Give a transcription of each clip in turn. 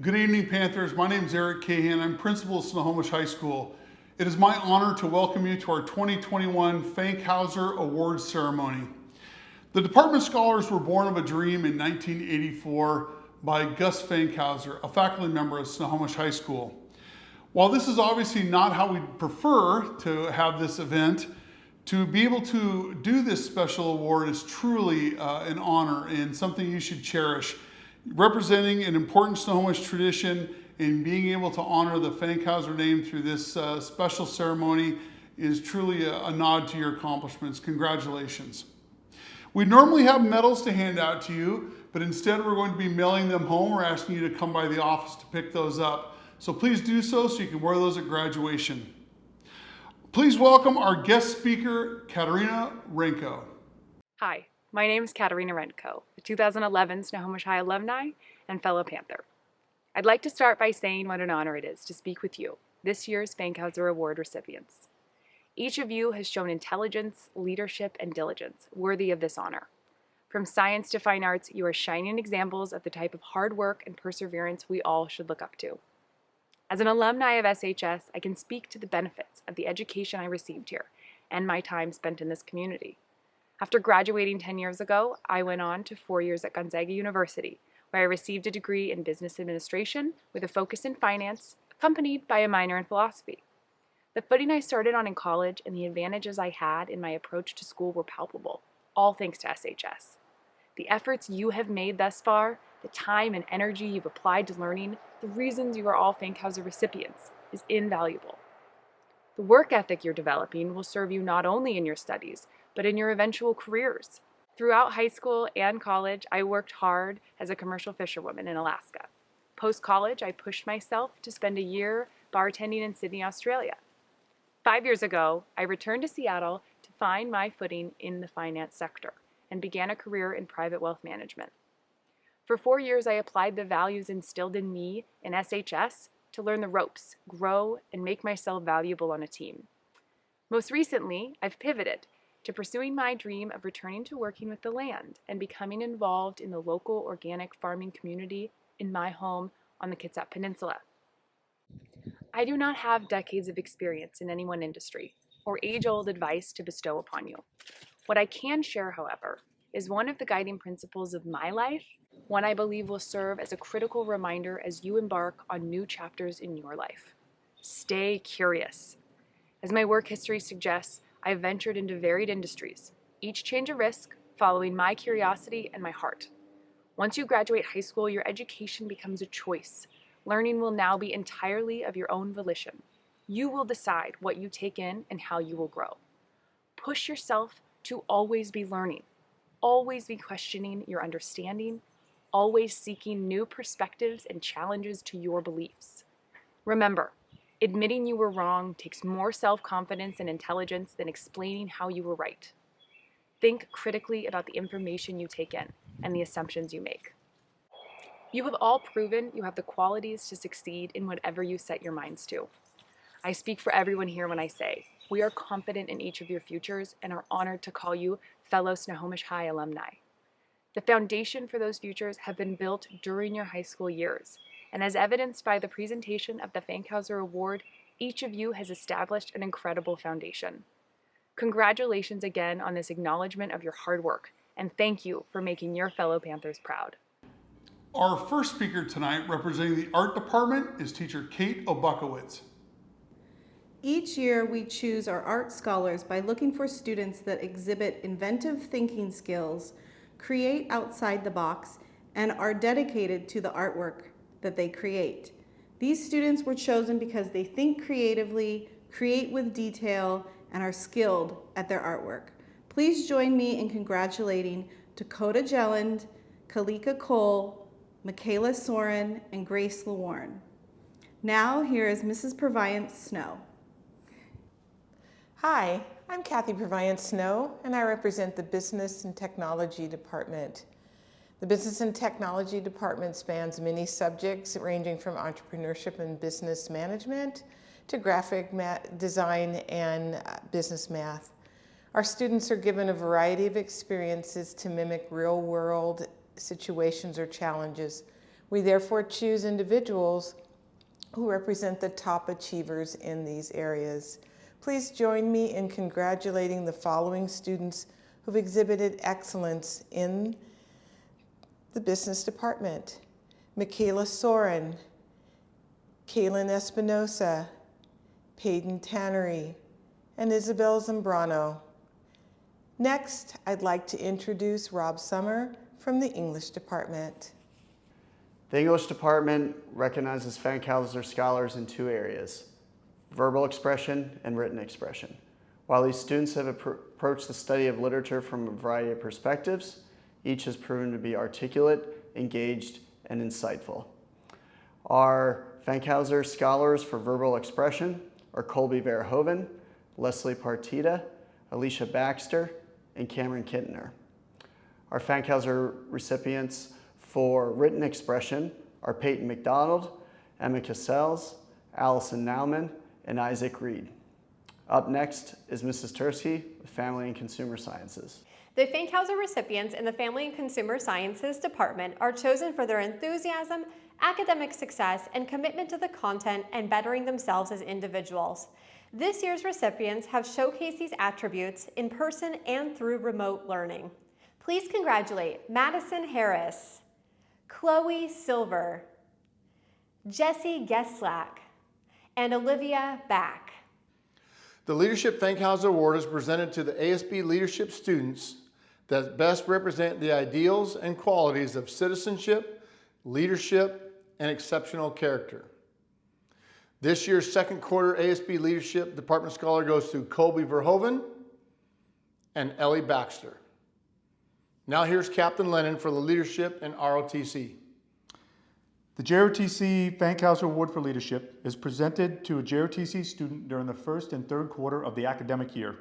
Good evening, Panthers. My name is Eric Cahan. I'm principal of Snohomish High School. It is my honor to welcome you to our 2021 Fankhauser Awards ceremony. The department scholars were born of a dream in 1984 by Gus Fankhauser, a faculty member at Snohomish High School. While this is obviously not how we'd prefer to have this event, to be able to do this special award is truly an honor and something you should cherish. Representing an important Snohomish tradition and being able to honor the Fankhauser name through this special ceremony is truly a nod to your accomplishments. Congratulations. We normally have medals to hand out to you, but instead we're going to be mailing them home. We're asking you to come by the office to pick those up. So please do so you can wear those at graduation. Please welcome our guest speaker, Katarina Renko. Hi. My name is Katarina Renko, the 2011 Snohomish High alumni and fellow Panther. I'd like to start by saying what an honor it is to speak with you, this year's Fankhauser Award recipients. Each of you has shown intelligence, leadership, and diligence worthy of this honor. From science to fine arts, you are shining examples of the type of hard work and perseverance we all should look up to. As an alumni of SHS, I can speak to the benefits of the education I received here and my time spent in this community. After graduating 10 years ago, I went on to 4 years at Gonzaga University, where I received a degree in business administration with a focus in finance, accompanied by a minor in philosophy. The footing I started on in college and the advantages I had in my approach to school were palpable, all thanks to SHS. The efforts you have made thus far, the time and energy you've applied to learning, the reasons you are all Fankhauser recipients is invaluable. The work ethic you're developing will serve you not only in your studies, but in your eventual careers. Throughout high school and college, I worked hard as a commercial fisherwoman in Alaska. Post-college, I pushed myself to spend a year bartending in Sydney, Australia. 5 years ago, I returned to Seattle to find my footing in the finance sector and began a career in private wealth management. For 4 years, I applied the values instilled in me in SHS to learn the ropes, grow, and make myself valuable on a team. Most recently, I've pivoted to pursuing my dream of returning to working with the land and becoming involved in the local organic farming community in my home on the Kitsap Peninsula. I do not have decades of experience in any one industry or age-old advice to bestow upon you. What I can share, however, is one of the guiding principles of my life, one I believe will serve as a critical reminder as you embark on new chapters in your life. Stay curious. As my work history suggests, I've ventured into varied industries, each change a risk, following my curiosity and my heart. Once you graduate high school, your education becomes a choice. Learning will now be entirely of your own volition. You will decide what you take in and how you will grow. Push yourself to always be learning, always be questioning your understanding, always seeking new perspectives and challenges to your beliefs. Remember, admitting you were wrong takes more self-confidence and intelligence than explaining how you were right. Think critically about the information you take in and the assumptions you make. You have all proven you have the qualities to succeed in whatever you set your minds to. I speak for everyone here when I say, we are confident in each of your futures and are honored to call you fellow Snohomish High alumni. The foundation for those futures have been built during your high school years, and as evidenced by the presentation of the Fankhauser Award, each of you has established an incredible foundation. Congratulations again on this acknowledgement of your hard work, and thank you for making your fellow Panthers proud. Our first speaker tonight, representing the art department, is teacher Kate Obukowitz. Each year we choose our art scholars by looking for students that exhibit inventive thinking skills, create outside the box, and are dedicated to the artwork that they create. These students were chosen because they think creatively, create with detail, and are skilled at their artwork. Please join me in congratulating Dakota Jelland, Kalika Cole, Michaela Soren, and Grace Lewarn. Now here is Mrs. Purviance Snow. Hi, I'm Kathy Purviance Snow, and I represent the Business and Technology Department. The Business and Technology Department spans many subjects ranging from entrepreneurship and business management to graphic design and business math. Our students are given a variety of experiences to mimic real-world situations or challenges We therefore choose individuals who represent the top achievers in these areas. Please join me in congratulating the following students who've exhibited excellence in the business department: Michaela Soren, Kaylin Espinosa, Peyton Tannery, and Isabel Zambrano. Next, I'd like to introduce Rob Summer from the English department. The English department recognizes Fankhauser scholars in two areas: verbal expression and written expression. While these students have approached the study of literature from a variety of perspectives, each has proven to be articulate, engaged, and insightful. Our Fankhauser scholars for verbal expression are Colby Verhoeven, Leslie Partita, Alicia Baxter, and Cameron Kittner. Our Fankhauser recipients for written expression are Peyton McDonald, Emma Cassells, Allison Nauman, and Isaac Reed. Up next is Mrs. Tursky with Family and Consumer Sciences. The Fankhauser recipients in the Family and Consumer Sciences Department are chosen for their enthusiasm, academic success, and commitment to the content and bettering themselves as individuals. This year's recipients have showcased these attributes in person and through remote learning. Please congratulate Madison Harris, Chloe Silver, Jessie Geslak, and Olivia Back. The Leadership Fankhauser Award is presented to the ASB leadership students that best represent the ideals and qualities of citizenship, leadership, and exceptional character. This year's second quarter ASB Leadership Department Scholar goes to Colby Verhoeven and Ellie Baxter. Now here's Captain Lennon for the Leadership in ROTC. The JROTC Fankhauser Award for Leadership is presented to a JROTC student during the first and third quarter of the academic year.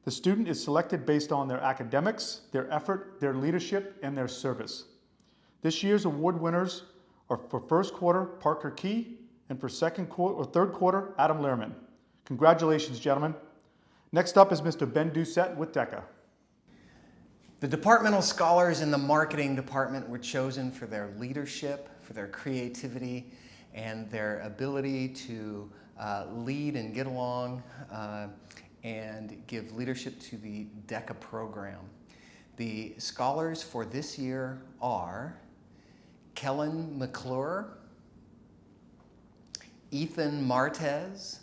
The student is selected based on their academics, their effort, their leadership, and their service. This year's award winners are for first quarter, Parker Key, and for second quarter or third quarter, Adam Lehrman. Congratulations, gentlemen. Next up is Mr. Ben Doucette with DECA. The departmental scholars in the marketing department were chosen for their leadership, for their creativity, and their ability to lead and get along and give leadership to the DECA program. The scholars for this year are Kellen McClure, Ethan Martez,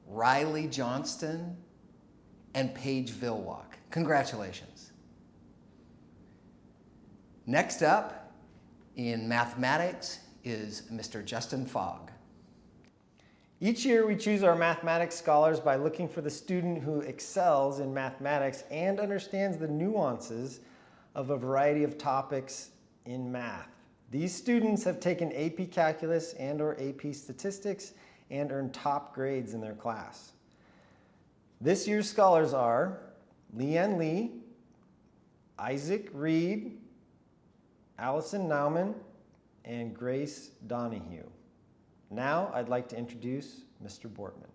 Riley Johnston, and Paige Vilwalk. Congratulations. Next up in mathematics is Mr. Justin Fogg. Each year we choose our mathematics scholars by looking for the student who excels in mathematics and understands the nuances of a variety of topics in math. These students have taken AP Calculus and/or AP Statistics and earned top grades in their class. This year's scholars are Leanne Lee, Isaac Reed, Allison Nauman, and Grace Donahue. Now I'd like to introduce Mr. Bortman.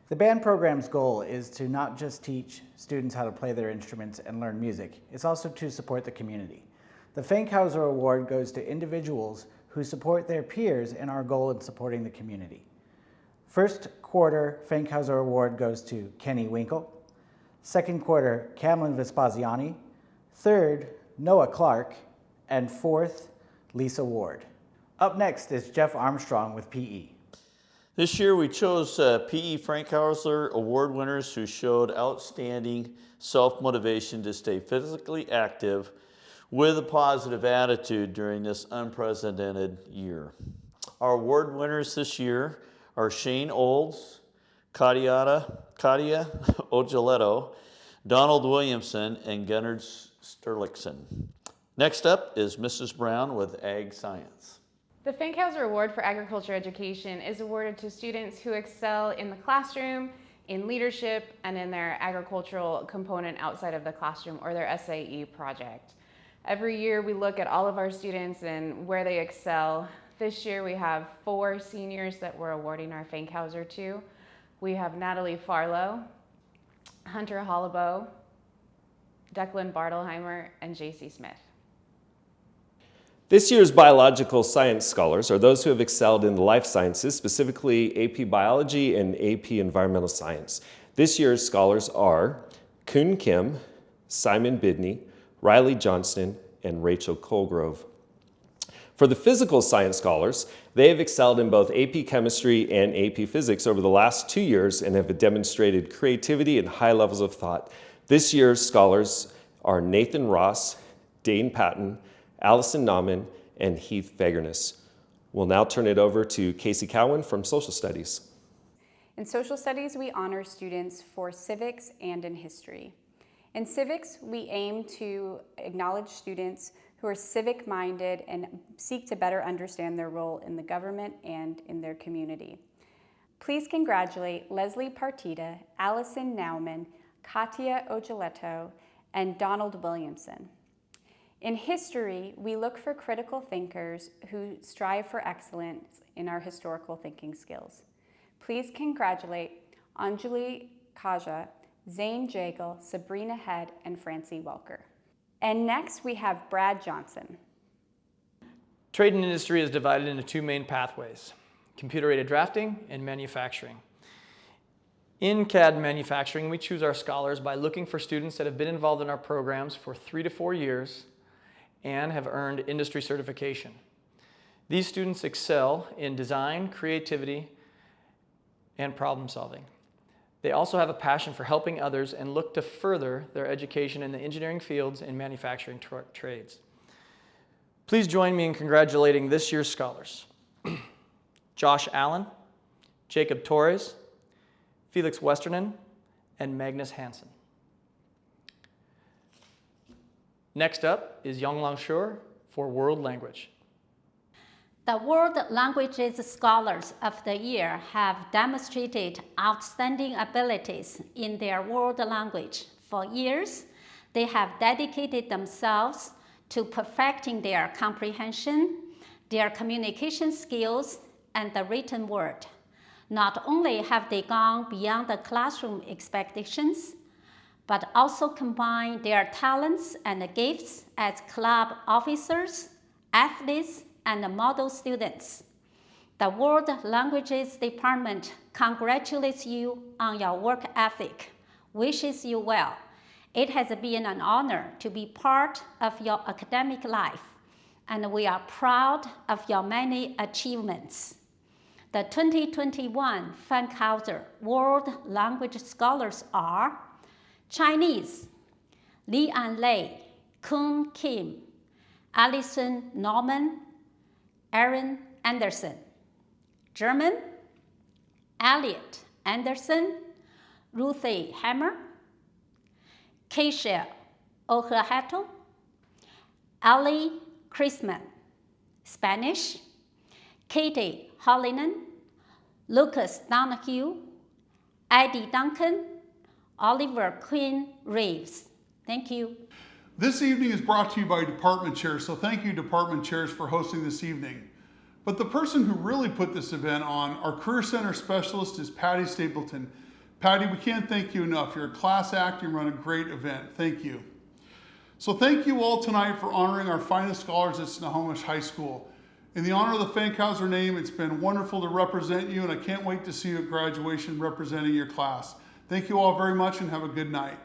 The band program's goal is to not just teach students how to play their instruments and learn music, it's also to support the community. The Fankhauser Award goes to individuals who support their peers in our goal in supporting the community. First quarter Fankhauser Award goes to Kenny Winkle. Second quarter, Camlin Vespasiani. Third, Noah Clark. And fourth, Lisa Ward. Up next is Jeff Armstrong with PE. This year we chose PE Fankhauser Award winners who showed outstanding self-motivation to stay physically active with a positive attitude during this unprecedented year. Our award winners this year are Shane Olds, Katia Ojoletto, Donald Williamson, and Gunnar Sterlickson. Next up is Mrs. Brown with Ag Science. The Fankhauser Award for Agriculture Education is awarded to students who excel in the classroom, in leadership, and in their agricultural component outside of the classroom or their SAE project. Every year we look at all of our students and where they excel. This year we have 4 seniors that we're awarding our Fankhauser to. We have Natalie Farlow, Hunter Hollabo, Declan Bartelheimer, and JC Smith. This year's biological science scholars are those who have excelled in the life sciences, specifically AP Biology and AP Environmental Science. This year's scholars are Kun Kim, Simon Bidney, Riley Johnston, and Rachel Colgrove. For the physical science scholars, they have excelled in both AP Chemistry and AP Physics over the last 2 years and have demonstrated creativity and high levels of thought. This year's scholars are Nathan Ross, Dane Patton, Allison Nauman, and Heath Fagerness. We'll now turn it over to Casey Cowan from Social Studies. In Social Studies, we honor students for civics and in history. In civics, we aim to acknowledge students who are civic-minded and seek to better understand their role in the government and in their community. Please congratulate Leslie Partita, Allison Nauman, Katia Ojoletto, and Donald Williamson. In history, we look for critical thinkers who strive for excellence in our historical thinking skills. Please congratulate Anjali Kaja, Zane Jagle, Sabrina Head, and Francie Welker. And next we have Brad Johnson. Trade and industry is divided into two main pathways: computer-aided drafting and manufacturing. In CAD Manufacturing, we choose our scholars by looking for students that have been involved in our programs for 3 to 4 years and have earned industry certification. These students excel in design, creativity, and problem solving. They also have a passion for helping others and look to further their education in the engineering fields and manufacturing trades. Please join me in congratulating this year's scholars: Josh Allen, Jacob Torres, Felix Westernen, and Magnus Hansen. Next up is Yonglong Shur for World Language. The World Languages Scholars of the Year have demonstrated outstanding abilities in their world language. For years, they have dedicated themselves to perfecting their comprehension, their communication skills, and the written word. Not only have they gone beyond the classroom expectations, but also combined their talents and gifts as club officers, athletes, and model students. The World Languages Department congratulates you on your work ethic, wishes you well. It has been an honor to be part of your academic life, and we are proud of your many achievements. The 2021 Fankhauser World Language Scholars are Chinese, Li An Lei, Kun Kim, Alison Norman, Aaron Anderson. German, Elliot Anderson, Ruthie Hammer, Keisha Ohahato, Ali Chrisman. Spanish, Katie Hollinen, Lucas Donahue, Eddie Duncan, Oliver Quinn Reeves. Thank you. This evening is brought to you by department chairs, so thank you department chairs for hosting this evening. But the person who really put this event on, our Career Center specialist, is Patty Stapleton. Patty, we can't thank you enough. You're a class act, you run a great event. Thank you. So thank you all tonight for honoring our finest scholars at Snohomish High School. In the honor of the Fankhauser name, it's been wonderful to represent you, and I can't wait to see you at graduation representing your class. Thank you all very much and have a good night.